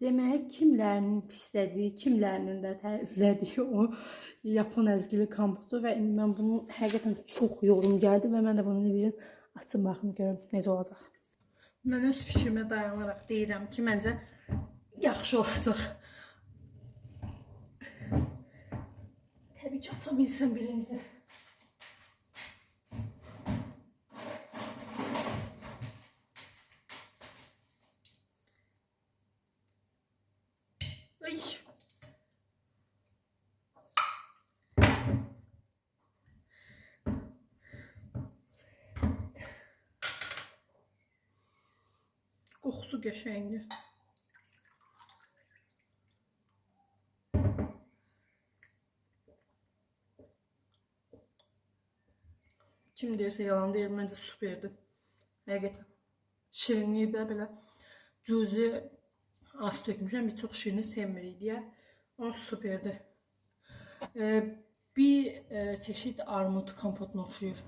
Demək, kimlərinin pislədiyi, kimlərinin də təriflədiyi o Yapon əzgili kompotu və indi mən bunun həqiqətən çox yorum gəldi və mən də bunu bir açım baxım görüm necə olacaq. Mən öz fikrimə dayanaraq deyirəm ki, məncə yaxşı olacaq. Təbii ki, aça bilsəm birinci. Ay. Qoxusu qəşəngdir. Kim deyirsə yalan deyir, məncə superdir. Həqiqətən. Şirinliyi də belə cüzi az tökmüşəm. Biz çox şirini sevmirik deyə. Ama superdir. Bir çeşit armud kompotuna oxşuyur.